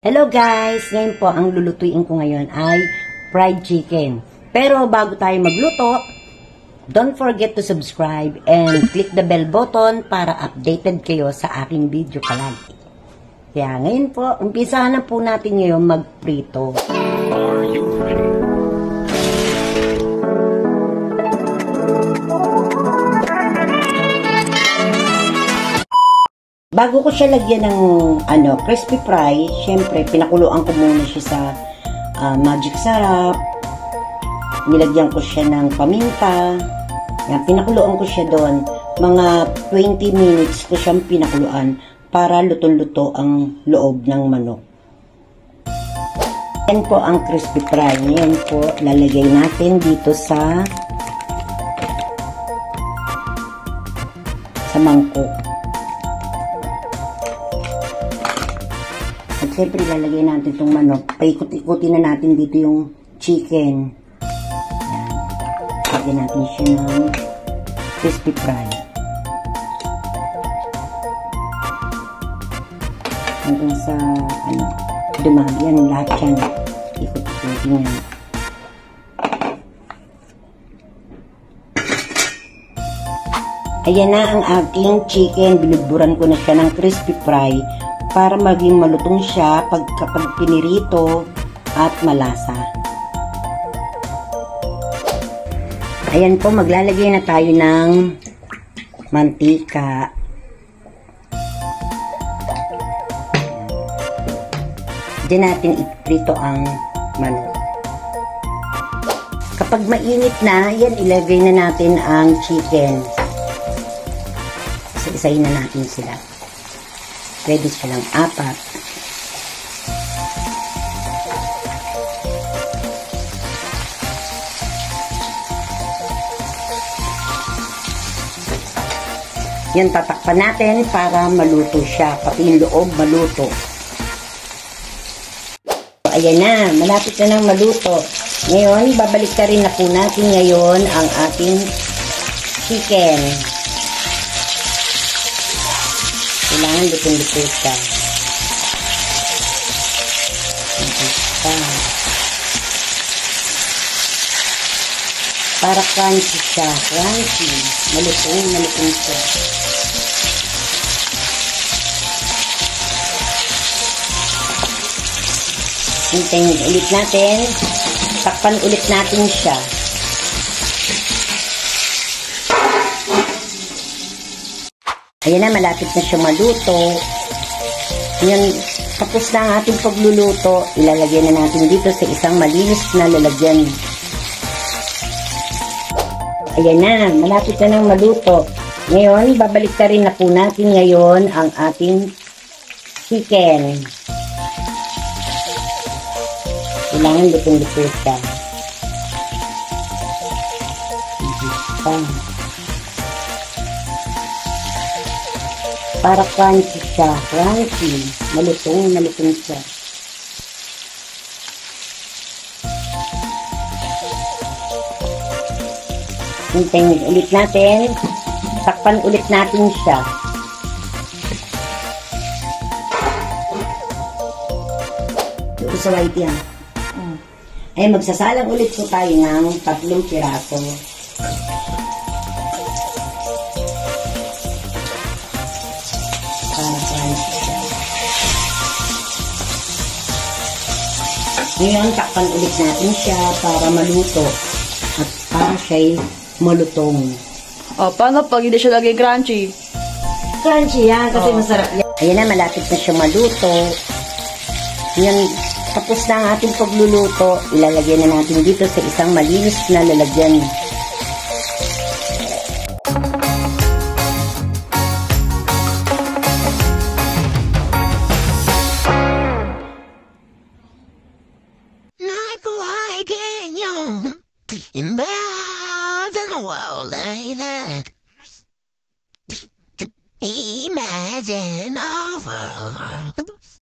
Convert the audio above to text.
Hello guys! Ngayon po, ang lulutuin ko ngayon ay fried chicken. Pero bago tayo magluto, don't forget to subscribe and click the bell button para updated kayo sa aking video palagi. Kaya ngayon po, umpisahan na po natin ngayon magprito. Are you ready? Bago ko siya lagyan ng crispy fry, syempre pinakuluan ko muna siya sa magic sarap. Nilagyan ko siya ng paminta. Yan, pinakuluan ko siya doon. Mga 20 minutes ko siyang pinakuluan para lutong-luto ang loob ng manok. Yan po ang crispy fry. Ngayon po, lalagay natin dito sa mangkok. At syempre, lalagay natin itong manok. Paikot-ikutin na natin dito yung chicken. Yan. Lagyan natin siya ng crispy fry. Hanggang sa, dumami yan. Lahat yan. Ikot-ikutin yan. Ayan na ang aking chicken. Binudburan ko na siya ng crispy fry para maging malutong siya kapag pinirito at malasa. Ayan po, maglalagay na tayo ng mantika. Diyan natin iprito ang manok. Kapag mainit na, yan, ilagay na natin ang chicken. So, isahin na natin sila. Pwede silang apat. Yan, tatakpan natin para maluto siya. Pati yung loob maluto. So, ayan na. Malapit na ng maluto. Ngayon, babalik ka rin na po natin ngayon ang ating chicken. Kailangan lutong-luto siya. Para crunchy siya. Crunchy. Malutong siya. Hintayin ulit natin. Takpan ulit natin siya. Ayan na, malapit na siya maluto. Yan, tapos na ang ating pagluluto. Ilalagay na natin dito sa isang malinis na lalagyan. Ayan na, malapit na ng maluto. Ngayon, babalik ka rin na po natin ngayon ang ating chicken. Kailangan lutong-luto siya. Para crunchy siya. Crunchy. Malutong siya. Hintayin ulit natin. Takpan ulit natin siya. Ito sa white yan. Ay, magsasalang ulit po tayo ng 3 piraso. Ngayon, takpan ulit natin siya para maluto at para siya'y malutong. O, paano pag hindi siya lagi crunchy? Crunchy yan, kasi masarap yan. Ayan na, malapit na siya maluto. Yan, tapos na ang ating pagluluto. Ilalagay na natin dito sa isang malinis na lalagyan. Imagine a world